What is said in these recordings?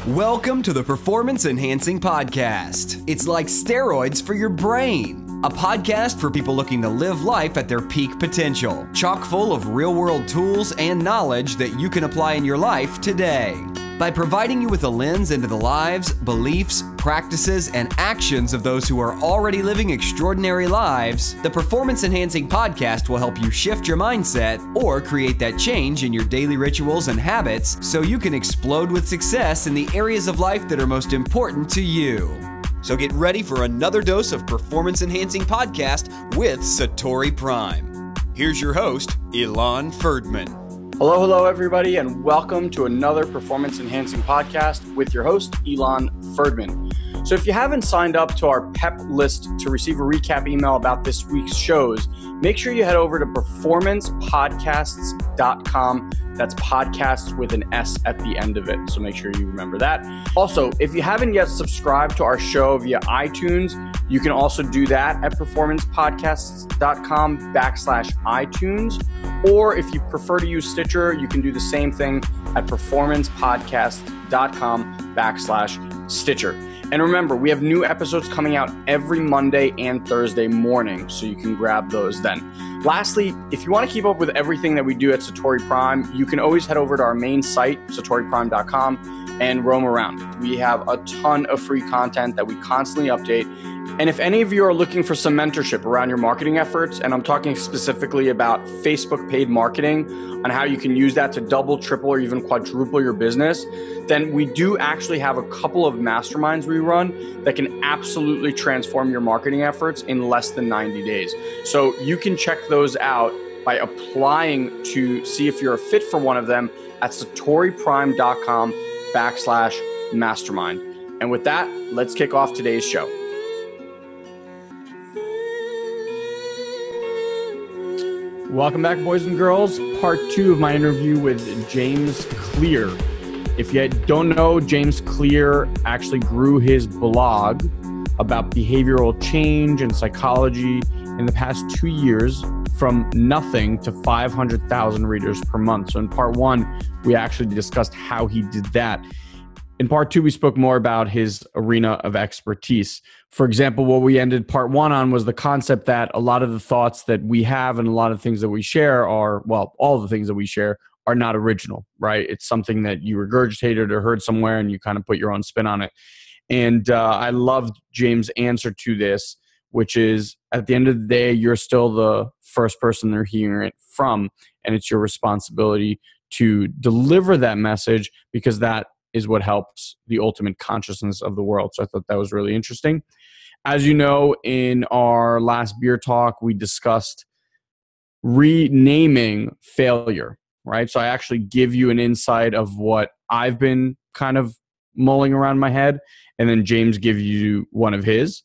Welcome to the Performance Enhancing Podcast. It's like steroids for your brain. A podcast for people looking to live life at their peak potential. Chock full of real-world tools and knowledge that you can apply in your life today. By providing you with a lens into the lives, beliefs, practices, and actions of those who are already living extraordinary lives, the Performance Enhancing Podcast will help you shift your mindset or create that change in your daily rituals and habits so you can explode with success in the areas of life that are most important to you. So get ready for another dose of Performance Enhancing Podcast with Satori Here's your host, Ilan Ferdman. Hello, everybody, and welcome to another Performance Enhancing Podcast with your host, Ilan Ferdman. So if you haven't signed up to our PEP list to receive a recap email about this week's shows, make sure you head over to performancepodcasts.com. That's podcasts with an S at the end of it, so make sure you remember that. Also, if you haven't yet subscribed to our show via iTunes, you can also do that at performancepodcasts.com/iTunes. Or if you prefer to use Stitcher, you can do the same thing at performancepodcast.com/Stitcher. And remember, we have new episodes coming out every Monday and Thursday morning, so you can grab those then. Lastly, if you want to keep up with everything that we do at SatoriPrime, you can always head over to our main site, SatoriPrime.com, and roam around. We have a ton of free content that we constantly update. And if any of you are looking for some mentorship around your marketing efforts, and I'm talking specifically about Facebook paid marketing on how you can use that to double, triple, or even quadruple your business, then we do actually have a couple of masterminds we run that can absolutely transform your marketing efforts in less than 90 days. So you can check those out by applying to see if you're a fit for one of them at SatoriPrime.com/mastermind. And with that, let's kick off today's show. Welcome back, boys and girls. Part 2 of my interview with James Clear. If you don't know, James Clear actually grew his blog about behavioral change and psychology in the past 2 years from nothing to 500,000 readers per month. So in part 1, we actually discussed how he did that. In part 2, we spoke more about his arena of expertise. For example, what we ended part 1 on was the concept that a lot of the thoughts that we have and a lot of things that we share are, well, all the things that we share are not original, right? It's something that you regurgitated or heard somewhere and you kind of put your own spin on it. And I loved James' answer to this, which is at the end of the day, you're still the first person they're hearing it from. And it's your responsibility to deliver that message because that is what helps the ultimate consciousness of the world. So I thought that was really interesting. As you know, in our last beer talk, we discussed renaming failure, right? So I actually give you an insight of what I've been kind of mulling around in my head, and then James gives you one of his.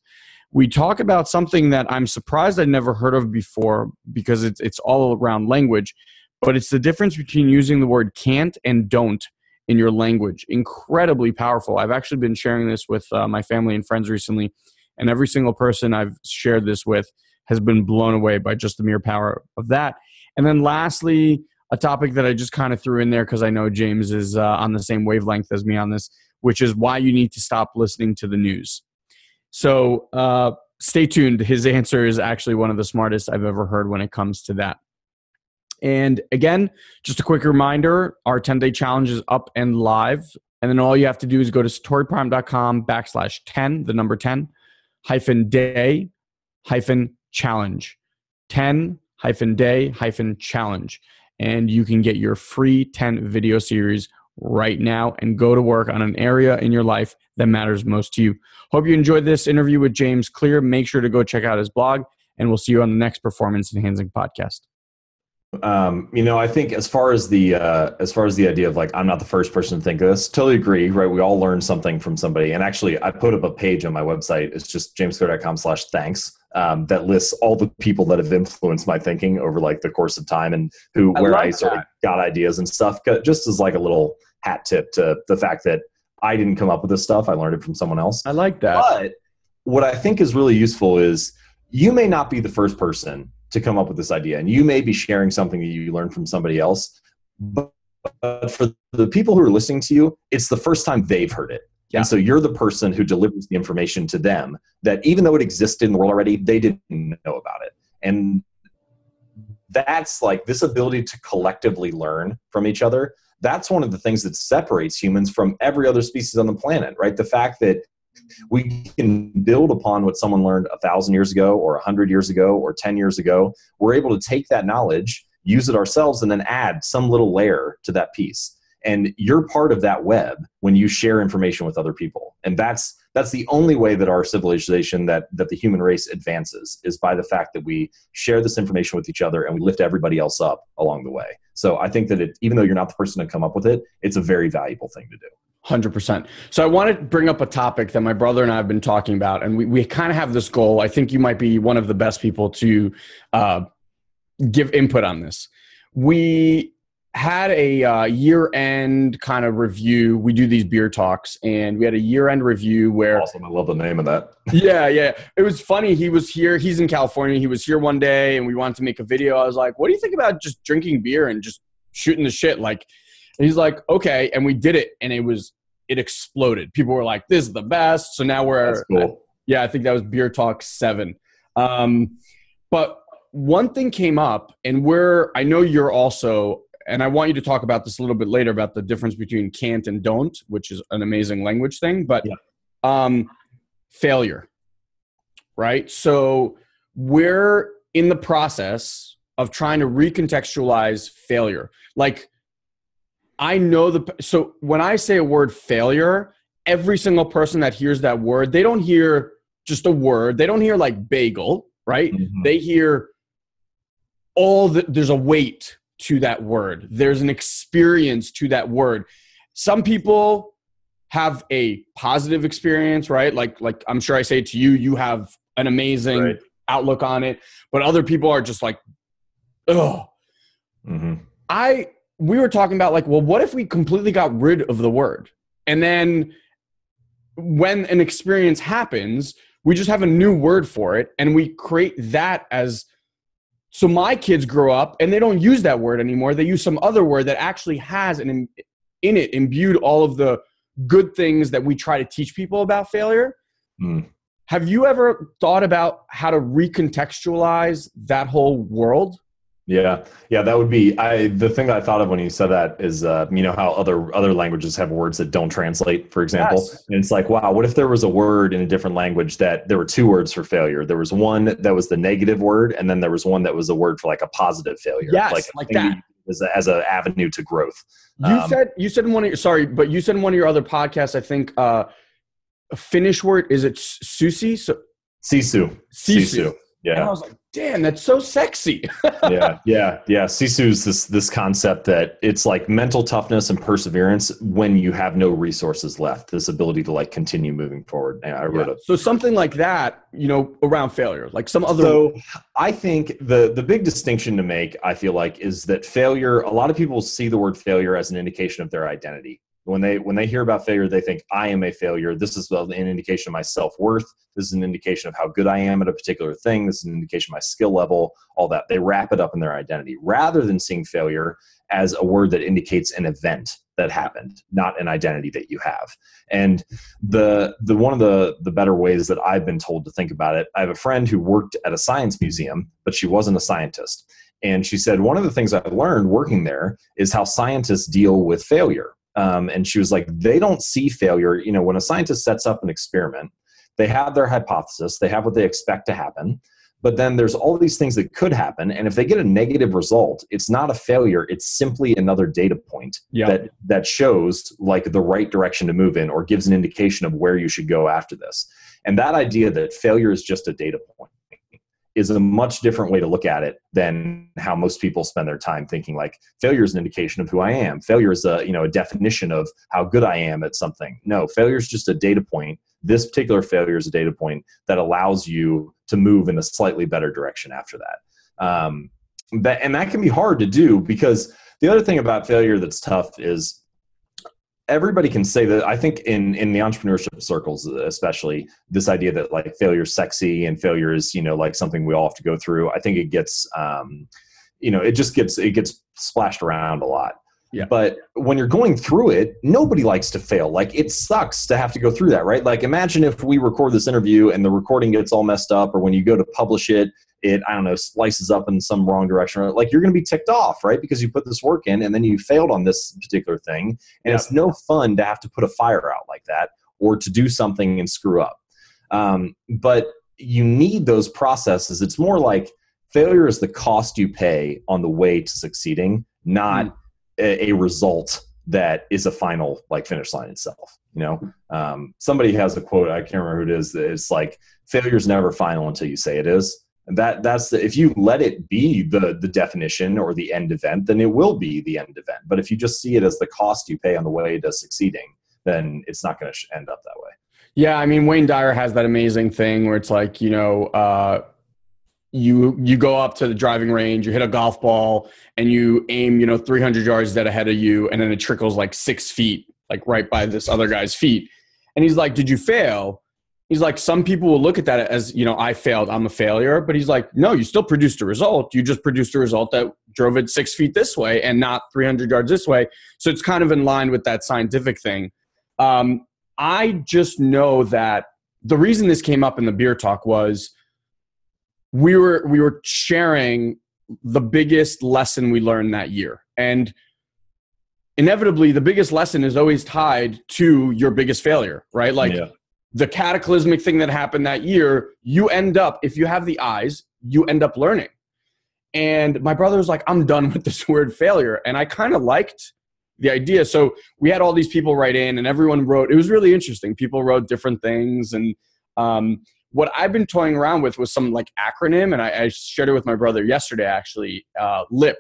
We talk about something that I'm surprised I'd never heard of before because it's all around language, but it's the difference between using the word can't and don't in your language. Incredibly powerful. I've actually been sharing this with my family and friends recently, and every single person I've shared this with has been blown away by just the mere power of that. And then lastly, a topic that I just kind of threw in there because I know James is on the same wavelength as me on this, which is why you need to stop listening to the news. So stay tuned. His answer is actually one of the smartest I've ever heard when it comes to that. And again, just a quick reminder, our 10-day challenge is up and live. And then all you have to do is go to SatoriPrime.com/10, the number 10, -day-challenge. 10-day-challenge. And you can get your free 10 video series right now and go to work on an area in your life that matters most to you. Hope you enjoyed this interview with James Clear. Make sure to go check out his blog, and we'll see you on the next Performance Enhancing Podcast. I think as far as the idea of like, I'm not the first person to think of this, totally agree, right? We all learn something from somebody. And actually I put up a page on my website. It's just jamesclear.com/thanks. That lists all the people that have influenced my thinking over like the course of time and where I sort of got ideas and stuff, just as like a little hat tip to the fact that I didn't come up with this stuff. I learned it from someone else. I like that. But what I think is really useful is you may not be the first person to come up with this idea. And you may be sharing something that you learned from somebody else, but But for the people who are listening to you, it's the first time they've heard it. Yeah. And so you're the person who delivers the information to them that even though it existed in the world already, they didn't know about it. And that's like this ability to collectively learn from each other. That's one of the things that separates humans from every other species on the planet, right? The fact that we can build upon what someone learned 1,000 years ago or 100 years ago or 10 years ago. We're able to take that knowledge, use it ourselves, and then add some little layer to that piece. And you're part of that web when you share information with other people. And that's the only way that our civilization, that the human race advances, is by the fact that we share this information with each other and we lift everybody else up along the way. So I think that even though you're not the person to come up with it, it's a very valuable thing to do. 100%. So I want to bring up a topic that my brother and I have been talking about, and we kind of have this goal. I think you might be one of the best people to give input on this. We had a year-end kind of review. We do these beer talks, and we had a year-end review where... Awesome. I love the name of that. Yeah. It was funny. He was here. He's in California. He was here one day, and we wanted to make a video. I was like, what do you think about just drinking beer and just shooting the shit? Like, and he's like, okay. And we did it, and it exploded. People were like, this is the best. So now That's cool. I think that was Beer Talk 7. But one thing came up, and I know you're also... And I want you to talk about this a little bit later about the difference between can't and don't, which is an amazing language thing, but failure, right? So we're in the process of trying to recontextualize failure. Like I know so when I say a word failure, every single person that hears that word, they don't hear just a word. They don't hear like bagel, right? Mm-hmm. They hear there's a weight to that word. There's an experience to that word. Some people have a positive experience, right? Like I'm sure I say to you, you have an amazing outlook on it, but other people are just like, oh, we were talking about like, well, what if we completely got rid of the word? And then when an experience happens, we just have a new word for it. And we create that so my kids grow up and they don't use that word anymore. They use some other word that actually has in it imbued all of the good things that we try to teach people about failure. Have you ever thought about how to recontextualize that whole world? Yeah, that would be the thing that I thought of when you said that is how other languages have words that don't translate, for example. Yes. And it's like, wow, what if there was a word in a different language that there were two words for failure? There was one that was the negative word, and then there was one that was a word for like a positive failure. Yes, like that. As an avenue to growth. You said in one of your other podcasts, I think a Finnish word, is it sushi? Sisu. Yeah. And I was like, damn, that's so sexy. Yeah. Sisu is this concept that it's like mental toughness and perseverance when you have no resources left, this ability to like continue moving forward. And I wrote it. So something like that, around failure, like some other. So I think the big distinction to make, I feel like, is that failure, a lot of people see the word failure as an indication of their identity. When they hear about failure, they think, I am a failure. This is an indication of my self-worth. This is an indication of how good I am at a particular thing. This is an indication of my skill level, all that. They wrap it up in their identity rather than seeing failure as a word that indicates an event that happened, not an identity that you have. And the one of the better ways that I've been told to think about it, I have a friend who worked at a science museum, but she wasn't a scientist. And she said, one of the things I learned working there is how scientists deal with failure. And she was like, they don't see failure. When a scientist sets up an experiment, they have their hypothesis, they have what they expect to happen, but then there's all these things that could happen. And if they get a negative result, it's not a failure. It's simply another data point that shows like the right direction to move in or gives an indication of where you should go after this. And that idea that failure is just a data point is a much different way to look at it than how most people spend their time thinking like failure is an indication of who I am. Failure is a definition of how good I am at something. No, failure is just a data point. This particular failure is a data point that allows you to move in a slightly better direction after that. And that can be hard to do because the other thing about failure that's tough is everybody can say that. I think in the entrepreneurship circles, especially, this idea that like failure is sexy and failure is, like something we all have to go through. I think it gets, it gets splashed around a lot. Yeah. But when you're going through it, nobody likes to fail. Like, it sucks to have to go through that, right? Like, imagine if we record this interview and the recording gets all messed up, or when you go to publish it, I don't know, slices up in some wrong direction. Like, you're going to be ticked off, right? Because you put this work in and then you failed on this particular thing. And it's no fun to have to put a fire out like that, or to do something and screw up. But you need those processes. It's more like failure is the cost you pay on the way to succeeding, not a result that is a final like finish line itself. Somebody has a quote, I can't remember who it is. It's like, failure's never final until you say it is. And if you let it be the definition or the end event, then it will be the end event. But if you just see it as the cost you pay on the way to succeeding, then it's not going to end up that way. Yeah. I mean, Wayne Dyer has that amazing thing where it's like, you go up to the driving range, you hit a golf ball and you aim, 300 yards dead ahead of you. And then it trickles like 6 feet, like right by this other guy's feet. And he's like, did you fail? He's like, some people will look at that as, I failed, I'm a failure. But he's like, no, you still produced a result. You just produced a result that drove it 6 feet this way and not 300 yards this way. So it's kind of in line with that scientific thing. I just know that the reason this came up in the beer talk was we were sharing the biggest lesson we learned that year. And inevitably, the biggest lesson is always tied to your biggest failure, right? Like the cataclysmic thing that happened that year, you end up, if you have the eyes, you end up learning. And my brother was like, I'm done with this word failure. And I kind of liked the idea. So we had all these people write in and everyone wrote, it was really interesting. People wrote different things. And what I've been toying around with was some like acronym. And I shared it with my brother yesterday, actually, LIP.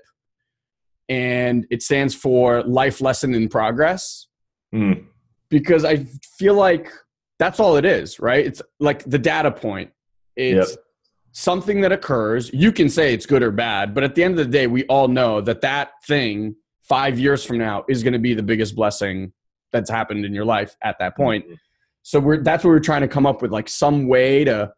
And it stands for Life Lesson in Progress. Because I feel like that's all it is, right? It's like the data point. It's something that occurs. You can say it's good or bad, but at the end of the day, we all know that thing 5 years from now is going to be the biggest blessing that's happened in your life at that point. So that's what we're trying to come up with, like some way to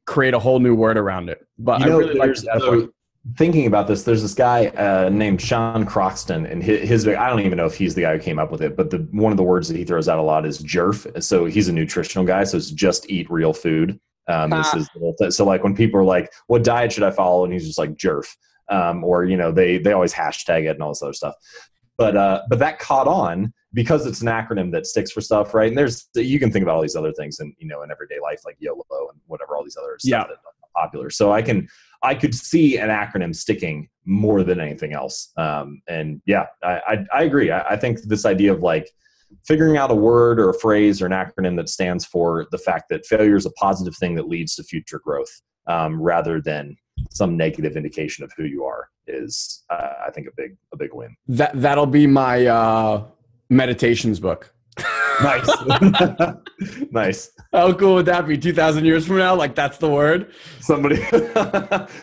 create a whole new word around it. But I really like that. Thinking about this, there's this guy named Sean Croxton, and his I don't even know if he's the guy who came up with it, but one of the words that he throws out a lot is jerf. So he's a nutritional guy, so it's just eat real food. So like when people are like, what diet should I follow? And he's just like jerf. Or they always hashtag it and all this other stuff. But that caught on because it's an acronym that sticks for stuff, right? And you can think about all these other things in everyday life, like YOLO and whatever, all these other stuff that are popular. So I could see an acronym sticking more than anything else. And yeah, I agree. I think this idea of like figuring out a word or a phrase or an acronym that stands for the fact that failure is a positive thing that leads to future growth, rather than some negative indication of who you are is, I think, a big win. That'll be my meditations book. Nice. Nice. How cool would that be 2,000 years from now? Like, that's the word.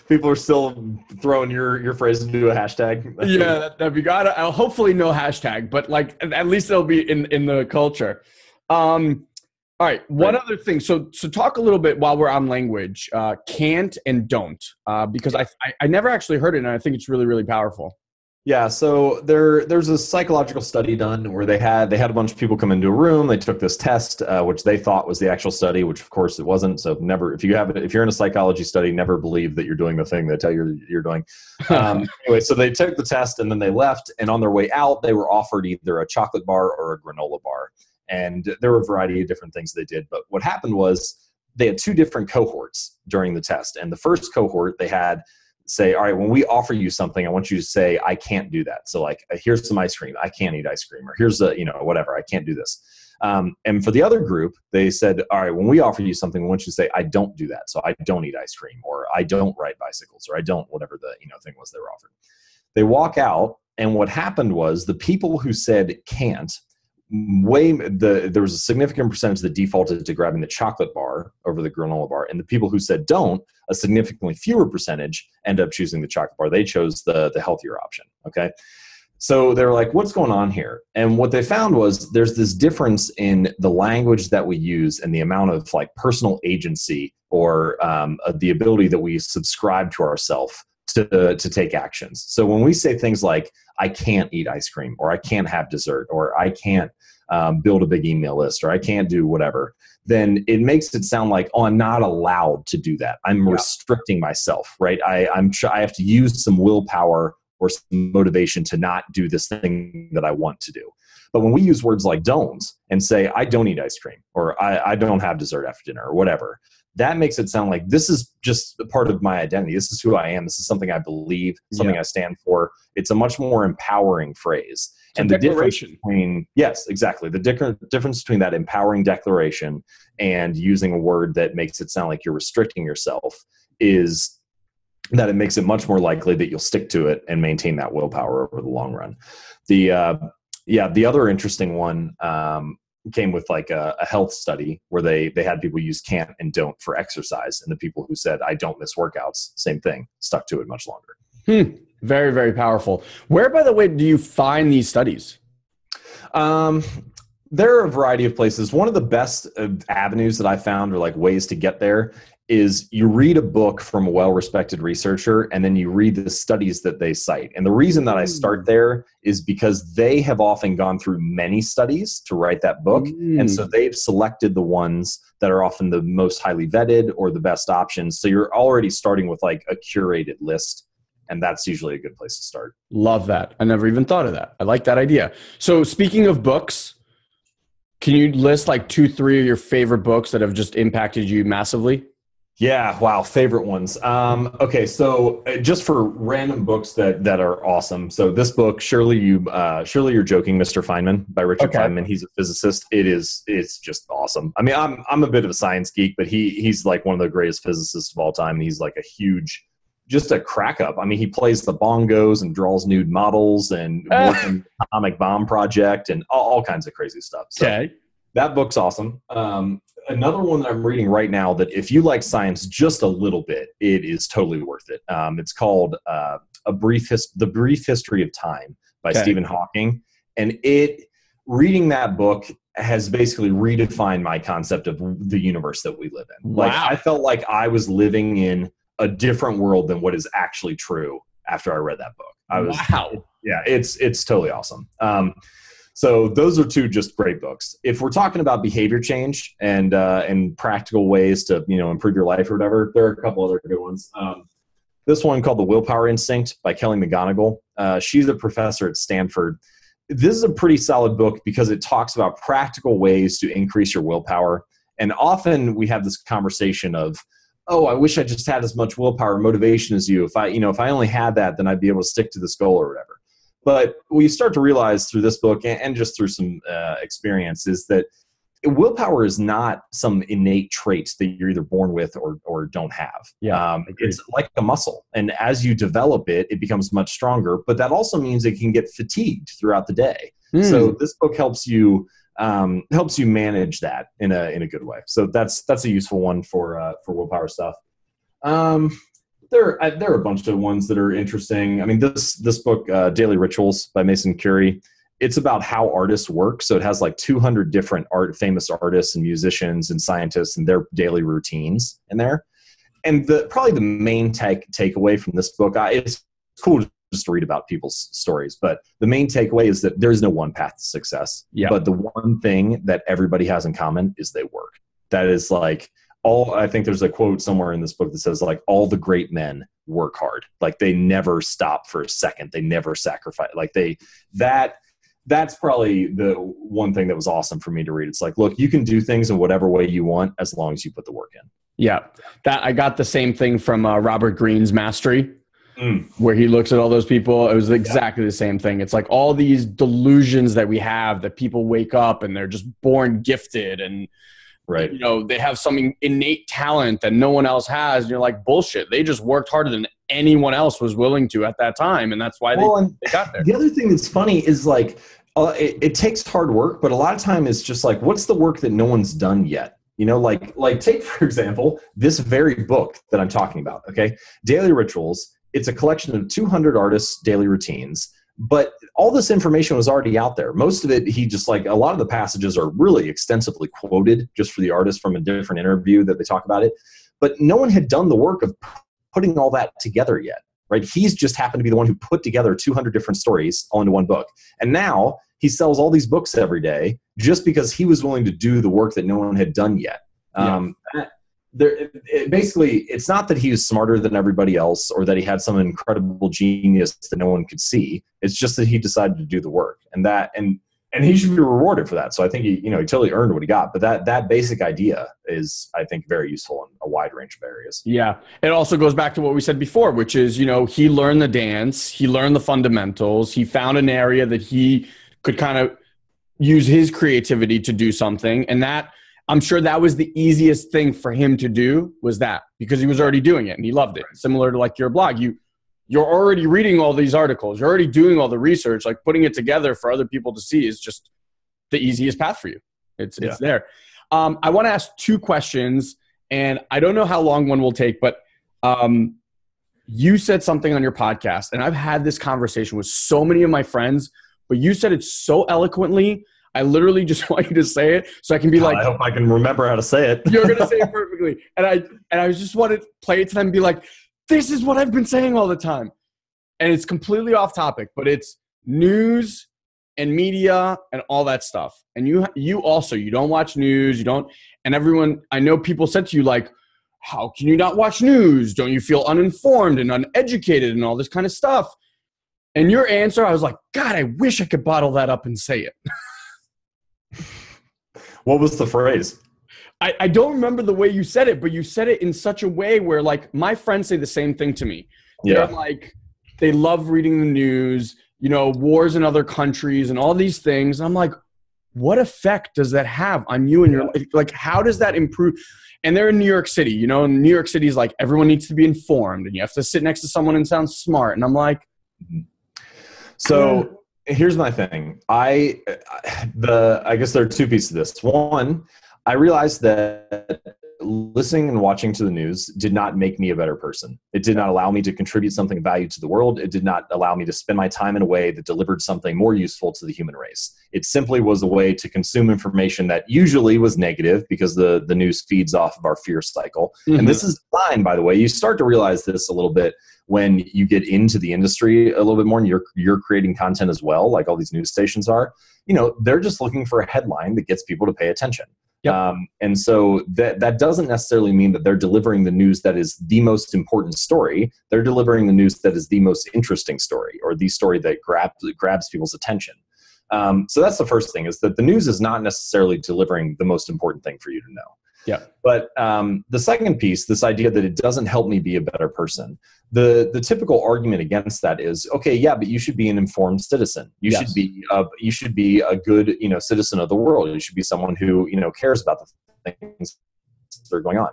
People are still throwing your phrase into a hashtag. Yeah, that'd be good. Hopefully no hashtag, but like at least it'll be in the culture. All right. One other thing. So talk a little bit while we're on language, can't and don't, because I never actually heard it. And I think it's really, really powerful. Yeah. So there's a psychological study done where they had a bunch of people come into a room. They took this test, which they thought was the actual study, which of course it wasn't. So never, if you're in a psychology study, never believe that you're doing the thing they tell you you're doing. Anyway, so they took the test and then they left, and on their way out, they were offered either a chocolate bar or a granola bar. And there were a variety of different things they did. But what happened was they had two different cohorts during the test. And the first cohort, they had say, all right, when we offer you something, I want you to say, I can't do that. So like, here's some ice cream. I can't eat ice cream. Or here's whatever. I can't do this. And for the other group, they said, all right, when we offer you something, I want you to say, I don't do that. So I don't eat ice cream, or I don't ride bicycles, or I don't, whatever the thing was they were offered. They walk out. And what happened was the people who said can't, there was a significant percentage that defaulted to grabbing the chocolate bar over the granola bar, and the people who said don't, a significantly fewer percentage end up choosing the chocolate bar. They chose the healthier option. Okay, so they're like, what's going on here? And what they found was there's this difference in the language that we use and the amount of like personal agency or the ability that we subscribe to ourselves to take actions. So when we say things like, I can't eat ice cream, or I can't have dessert, or I can't build a big email list, or I can't do whatever, then it makes it sound like, oh, I'm not allowed to do that. I'm restricting myself, right? I have to use some willpower or some motivation to not do this thing that I want to do. But when we use words like don't and say, I don't eat ice cream, or I don't have dessert after dinner, or whatever, that makes it sound like this is just a part of my identity. This is who I am. This is something I believe, something I stand for. It's a much more empowering phrase. It's and a the declaration. difference between, yes, exactly. The difference between that empowering declaration and using a word that makes it sound like you're restricting yourself is that it makes it much more likely that you'll stick to it and maintain that willpower over the long run. The other interesting one came with like a health study where they had people use can't and don't for exercise. And the people who said, I don't miss workouts, same thing, stuck to it much longer. Very, very powerful. Where, by the way, do you find these studies? There are a variety of places. One of the best avenues that I found, or like ways to get there, is you read a book from a well-respected researcher and then you read the studies that they cite. And the reason that I start there is because they have often gone through many studies to write that book. And so they've selected the ones that are often the most highly vetted or the best options. So you're already starting with like a curated list. And that's usually a good place to start. Love that. I never even thought of that. I like that idea. So speaking of books, can you list like 2-3 of your favorite books that have just impacted you massively? Yeah. Wow. Favorite ones. Okay. So just for random books that are awesome. So this book, Surely You're Joking, Mr. Feynman, by Richard Feynman. He's a physicist. It's just awesome. I mean, I'm a bit of a science geek, but he's like one of the greatest physicists of all time. And he's like just a crack up. I mean, he plays the bongos and draws nude models and works on the atomic bomb project and all kinds of crazy stuff. So that book's awesome. Another one that I'm reading right now that if you like science just a little bit, it is totally worth it. It's called The Brief History of Time by Stephen Hawking. And reading that book has basically redefined my concept of the universe that we live in. Like, I felt like I was living in a different world than what is actually true after I read that book. Yeah, it's totally awesome. So those are two just great books. If we're talking about behavior change and practical ways to, improve your life or whatever, there are a couple other good ones. This one called The Willpower Instinct by Kelly McGonigal. She's a professor at Stanford. This is a pretty solid book because it talks about practical ways to increase your willpower. And often we have this conversation of, oh, I wish I just had as much willpower and motivation as you. If I only had that, then I'd be able to stick to this goal or whatever. But we start to realize through this book and just through some experience is that willpower is not some innate trait that you're either born with or don't have. It's like a muscle. And as you develop it, it becomes much stronger. But that also means it can get fatigued throughout the day. So this book helps you manage that in a good way. So that's a useful one for willpower stuff. There are a bunch of ones that are interesting. I mean, this book, Daily Rituals by Mason Curie, it's about how artists work. So it has like 200 different famous artists and musicians and scientists and their daily routines in there. And probably the main takeaway from this book, it's cool just to read about people's stories, but the main takeaway is that there's no one path to success. But the one thing that everybody has in common is they work. That is like, I think there's a quote somewhere in this book that says like all the great men work hard. Like they never stop for a second. They never sacrifice. Like that's probably the one thing that was awesome for me to read. It's like, look, you can do things in whatever way you want as long as you put the work in. Yeah. I got the same thing from Robert Greene's Mastery, where he looks at all those people. It was exactly the same thing. It's like all these delusions that we have that people wake up and they're just born gifted and they have some innate talent that no one else has. And you're like, bullshit. They just worked harder than anyone else was willing to at that time. And that's why they got there. The other thing that's funny is like, it takes hard work, but a lot of time it's just like, what's the work that no one's done yet? Like take, for example, this very book that I'm talking about. Okay. Daily Rituals. It's a collection of 200 artists' daily routines. But all this information was already out there. Most of it, a lot of the passages are really extensively quoted just for the artist from a different interview that they talk about it. But no one had done the work of putting all that together yet, right? He's just happened to be the one who put together 200 different stories all into one book. And now he sells all these books every day just because he was willing to do the work that no one had done yet. Basically, it's not that he was smarter than everybody else or that he had some incredible genius that no one could see. It's just that he decided to do the work, and he should be rewarded for that. So I think he totally earned what he got. But that basic idea is, I think, very useful in a wide range of areas. Yeah. It also goes back to what we said before, which is, he learned the dance, he learned the fundamentals, he found an area that he could kind of use his creativity to do something. And that, I'm sure that was the easiest thing for him to do, was that, because he was already doing it and he loved it. Similar to like your blog, you're already reading all these articles. You're already doing all the research. Like putting it together for other people to see is just the easiest path for you. It's there. I want to ask 2 questions, and I don't know how long one will take, but you said something on your podcast, and I've had this conversation with so many of my friends, but you said it so eloquently. I literally just want you to say it so I can be like, I hope I can remember how to say it. You're going to say it perfectly. And I just want to play it to them and be like, this is what I've been saying all the time. And it's completely off topic, but it's news and media and all that stuff. And you also, you don't watch news, and everyone, I know people said to you like, how can you not watch news? Don't you feel uninformed and uneducated and all this kind of stuff? And your answer, I was like, God, I wish I could bottle that up and say it. What was the phrase? I don't remember the way you said it, but you said it in such a way where, like, my friends say the same thing to me. They're like, they love reading the news, wars in other countries and all these things. I'm like, what effect does that have on you and your life? Like, how does that improve? And they're in New York City, and New York City is like, everyone needs to be informed and you have to sit next to someone and sound smart. And I'm like, so here's my thing. I guess there are 2 pieces to this. One, I realized that listening and watching to the news did not make me a better person. It did not allow me to contribute something of value to the world. It did not allow me to spend my time in a way that delivered something more useful to the human race. It simply was a way to consume information that usually was negative because the news feeds off of our fear cycle. Mm-hmm. And this is fine, by the way. You start to realize this a little bit when you get into the industry a little bit more and you're creating content as well, like all these news stations are. They're just looking for a headline that gets people to pay attention. Yep. And so that doesn't necessarily mean that they're delivering the news that is the most important story. They're delivering the news that is the most interesting story, or the story that grabs people's attention. So that's the first thing, is that the news is not necessarily delivering the most important thing for you to know. Yeah. But the second piece, this idea that it doesn't help me be a better person, the typical argument against that is, okay, yeah, but you should be an informed citizen. You should be a good, citizen of the world. You should be someone who, cares about the things that are going on.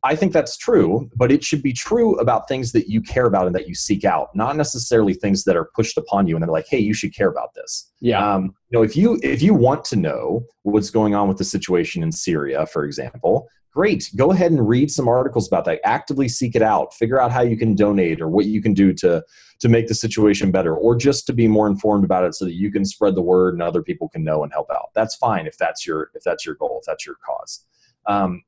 I think that's true, but it should be true about things that you care about and that you seek out, not necessarily things that are pushed upon you and they're like, hey, you should care about this. Yeah. If you want to know what's going on with the situation in Syria, for example, great. Go ahead and read some articles about that. Actively seek it out. Figure out how you can donate or what you can do to make the situation better, or just to be more informed about it so that you can spread the word and other people can know and help out. That's fine if that's your goal, if that's your cause.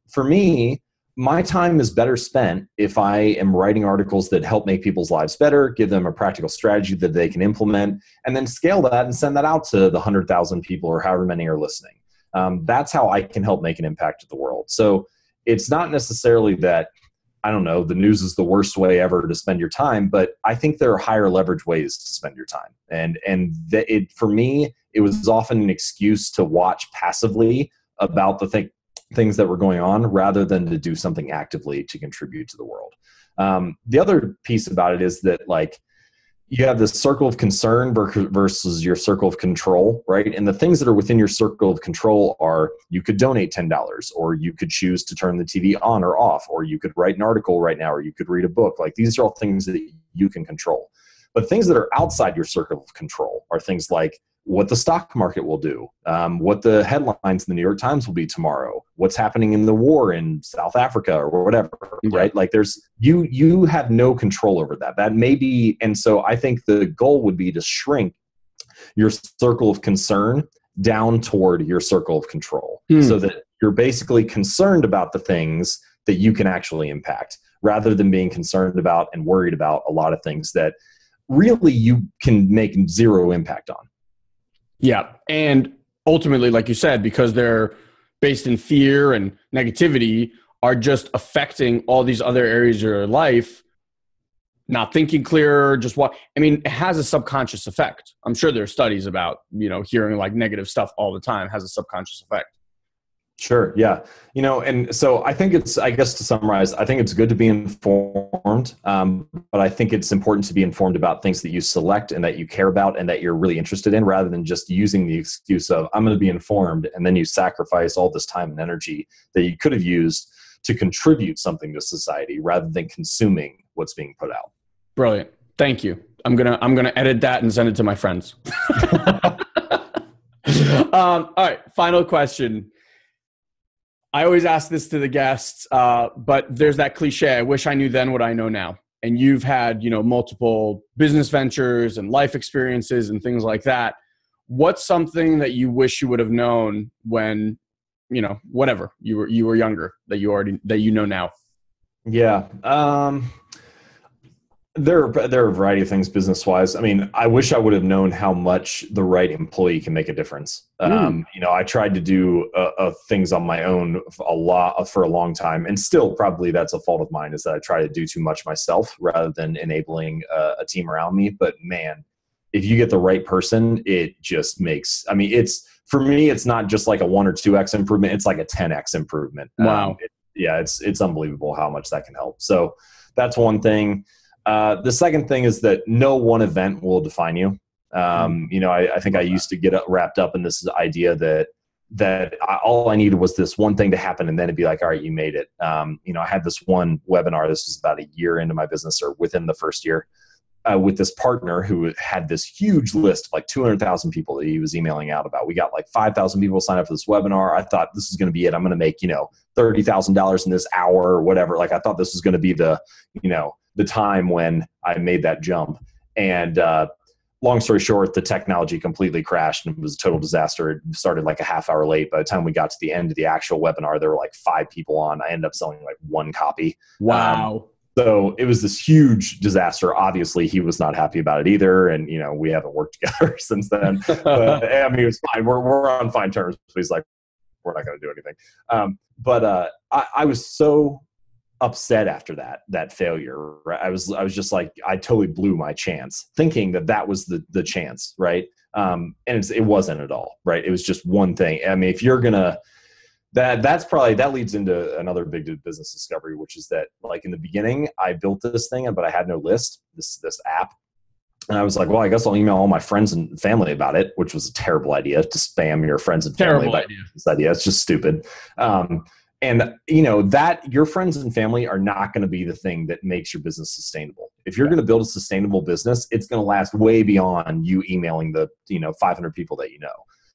For me, my time is better spent if I am writing articles that help make people's lives better, give them a practical strategy that they can implement, and then scale that and send that out to the 100,000 people or however many are listening. That's how I can help make an impact to the world. So it's not necessarily that, I don't know, the news is the worst way ever to spend your time, but I think there are higher leverage ways to spend your time. And for me, it was often an excuse to watch passively about the things that were going on rather than to do something actively to contribute to the world. The other piece about it is that, like, you have this circle of concern versus your circle of control, right? And the things that are within your circle of control are, you could donate $10, or you could choose to turn the TV on or off, or you could write an article right now, or you could read a book. Like, these are all things that you can control. But things that are outside your circle of control are things like what the stock market will do, what the headlines in the New York Times will be tomorrow, what's happening in the war in South Africa or whatever, right? Like, you have no control over that. That may be, and so I think the goal would be to shrink your circle of concern down toward your circle of control, so that you're basically concerned about the things that you can actually impact, rather than being concerned about and worried about a lot of things that really you can make zero impact on. Yeah. And ultimately, like you said, because they're based in fear and negativity, are just affecting all these other areas of your life, not thinking clearer, just what, I mean, it has a subconscious effect. I'm sure there are studies about, hearing like negative stuff all the time has a subconscious effect. Sure. Yeah. And so I think I guess to summarize, I think it's good to be informed, but I think it's important to be informed about things that you select and that you care about and that you're really interested in, rather than just using the excuse of, I'm going to be informed, and then you sacrifice all this time and energy that you could have used to contribute something to society, rather than consuming what's being put out. Brilliant. Thank you. I'm gonna edit that and send it to my friends. All right. Final question. I always ask this to the guests, but there's that cliche, I wish I knew then what I know now. And you've had, multiple business ventures and life experiences and things like that. What's something that you wish you would have known when, whatever you were younger, that you know now? Yeah. There are a variety of things business-wise. I mean, I wish I would have known how much the right employee can make a difference. I tried to do things on my own for a long time, and still probably that's a fault of mine, is that I try to do too much myself rather than enabling a team around me. But man, if you get the right person, it just makes, for me, it's not just like a 1 or 2x improvement. It's like a 10x improvement. Wow. It's unbelievable how much that can help. So that's one thing. The second thing is that no one event will define you. I think I used to get wrapped up in this idea that all I needed was this one thing to happen, and then it'd be like, all right, you made it. I had this one webinar. This was about a year into my business, or within the first year, with this partner who had this huge list of like 200,000 people that he was emailing out about. We got like 5,000 people signed up for this webinar. I thought, this is going to be it. I'm going to make, $30,000 in this hour or whatever. Like, I thought this was going to be the time when I made that jump. And long story short, the technology completely crashed and it was a total disaster. It started like a half hour late. By the time we got to the end of the actual webinar, there were like 5 people on. I ended up selling like 1 copy. Wow. So it was this huge disaster. Obviously, he was not happy about it either. And, we haven't worked together since then. But it was fine. We're on fine terms. So he's like, we're not going to do anything. I was so upset after that failure. Right? I was just like, I totally blew my chance, thinking that was the chance. Right. And it wasn't at all. Right. It was just one thing. If you're going to, that leads into another big business discovery, which is that, like, in the beginning, I built this thing, but I had no list, this app. And I was like, well, I guess I'll email all my friends and family about it, which was a terrible idea, to spam your friends and family about this idea. It's just stupid. And that your friends and family are not going to be the thing that makes your business sustainable. If you're going to build a sustainable business, it's going to last way beyond you emailing the 500 people that you know.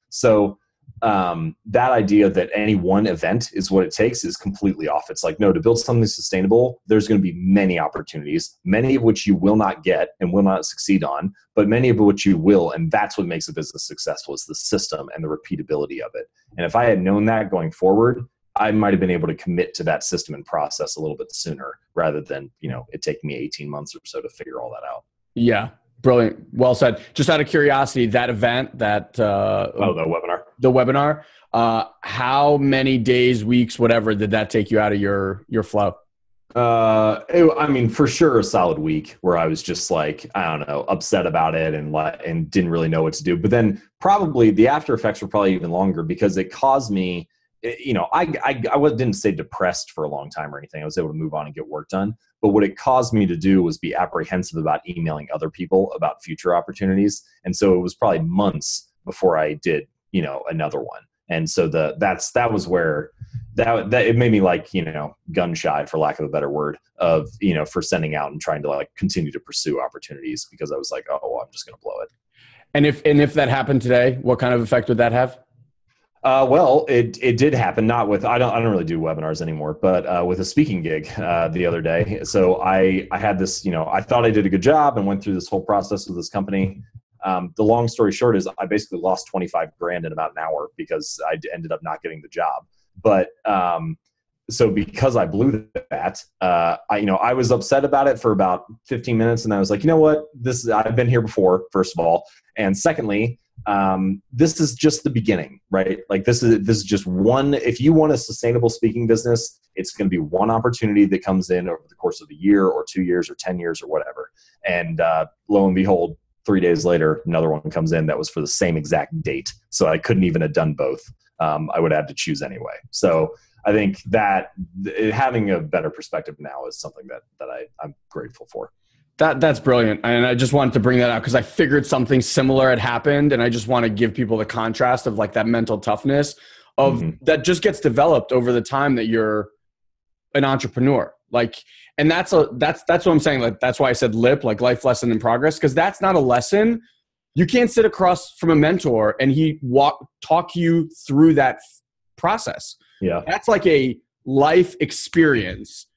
So that idea that any one event is what it takes is completely off. It's like, no, to build something sustainable, there's going to be many opportunities, many of which you will not get and will not succeed on, but many of which you will. And that's what makes a business successful, is the system and the repeatability of it. And if I had known that going forward, I might have been able to commit to that system and process a little bit sooner, rather than, it taking me 18 months or so to figure all that out. Yeah. Brilliant. Well said. Just out of curiosity, that event, the webinar, how many days, weeks, whatever, did that take you out of your flow? For sure a solid week, where I was just like, I don't know, upset about it and didn't really know what to do. But then probably the after effects were probably even longer, because it caused me, I didn't stay depressed for a long time or anything. I was able to move on and get work done. But what it caused me to do was be apprehensive about emailing other people about future opportunities. And so it was probably months before I did, another one. And so that was where that it made me, like, gun shy, for lack of a better word, of, for sending out and trying to, like, continue to pursue opportunities, because I was like, oh, well, I'm just going to blow it. And if that happened today, what kind of effect would that have? Well, it did happen. Not with, I don't really do webinars anymore, but with a speaking gig the other day. So I had this, I thought I did a good job and went through this whole process with this company. The long story short is I basically lost 25 grand in about an hour, because I ended up not getting the job. But so because I blew that, I was upset about it for about 15 minutes, and I was like, you know what, I've been here before, first of all, and secondly, this is just the beginning, right? Like this is just one. If you want a sustainable speaking business, it's going to be one opportunity that comes in over the course of a year or 2 years or 10 years or whatever. And lo and behold, 3 days later, another one comes in that was for the same exact date. So I couldn't even have done both. I would have to choose anyway. So I think that having a better perspective now is something that I'm grateful for. That's brilliant. And I just wanted to bring that out because I figured something similar had happened. And I just want to give people the contrast of like that mental toughness of that just gets developed over the time that you're an entrepreneur. Like, and that's what I'm saying. Like, that's why I said LIP, like life lesson in progress. Because that's not a lesson. You can't sit across from a mentor and he talk you through that process. Yeah. That's like a life experience.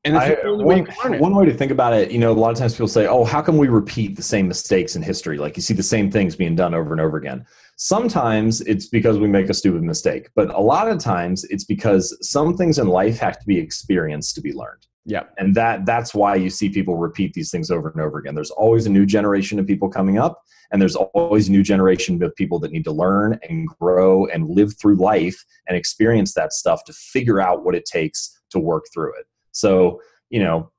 And that's the only way you can learn it. One way to think about it, a lot of times people say, oh, how come we repeat the same mistakes in history? Like you see the same things being done over and over again. Sometimes it's because we make a stupid mistake, but a lot of times it's because some things in life have to be experienced to be learned. Yeah. And that's why you see people repeat these things over and over again. There's always a new generation of people coming up, and there's always a new generation of people that need to learn and grow and live through life and experience that stuff to figure out what it takes to work through it. So,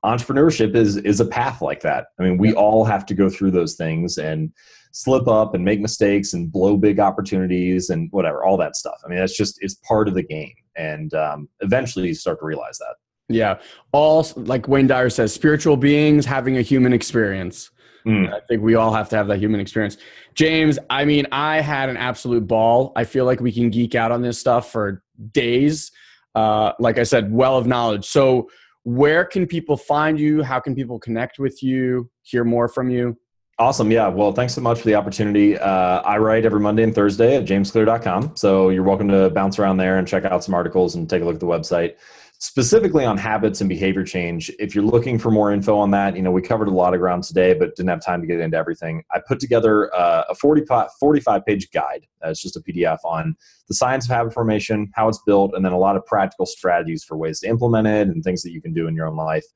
entrepreneurship is a path like that. I mean, we all have to go through those things and slip up and make mistakes and blow big opportunities and whatever, all that stuff. I mean, it's part of the game. And eventually you start to realize that. Yeah. All, like Wayne Dyer says, spiritual beings having a human experience. I think we all have to have that human experience. James, I mean, I had an absolute ball. I feel like we can geek out on this stuff for days. Like I said, well of knowledge. So where can people find you? How can people connect with you, hear more from you? Awesome. Yeah. Well, thanks so much for the opportunity. I write every Monday and Thursday at jamesclear.com. So you're welcome to bounce around there and check out some articles and take a look at the website. Specifically on habits and behavior change, if you're looking for more info on that, we covered a lot of ground today, but didn't have time to get into everything. I put together a 45-page guide. It's just a PDF on the science of habit formation, how it's built, and then a lot of practical strategies for ways to implement it and things that you can do in your own life.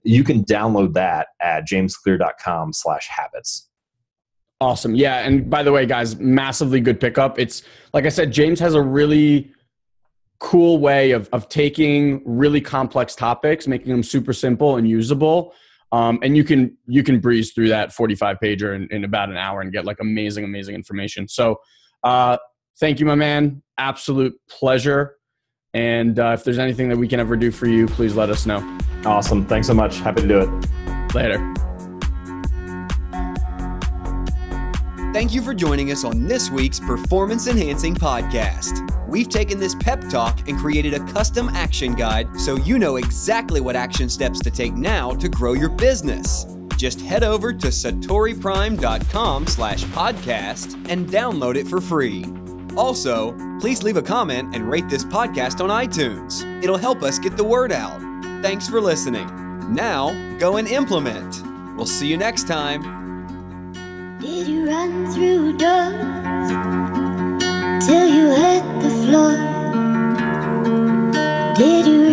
You can download that at jamesclear.com/habits. Awesome. Yeah. And by the way, guys, massively good pickup. It's like I said, James has a really cool way of taking really complex topics, making them super simple and usable. And you can breeze through that 45-pager in about an hour and get like amazing information. So thank you, my man. Absolute pleasure. And if there's anything that we can ever do for you, please let us know. Awesome. Thanks so much. Happy to do it. Later. Thank you for joining us on this week's Performance Enhancing Podcast. We've taken this pep talk and created a custom action guide so you know exactly what action steps to take now to grow your business. Just head over to SatoriPrime.com/podcast and download it for free. Also, please leave a comment and rate this podcast on iTunes. It'll help us get the word out. Thanks for listening. Now, go and implement. We'll see you next time. Did you run through doors till you hit the floor? Did you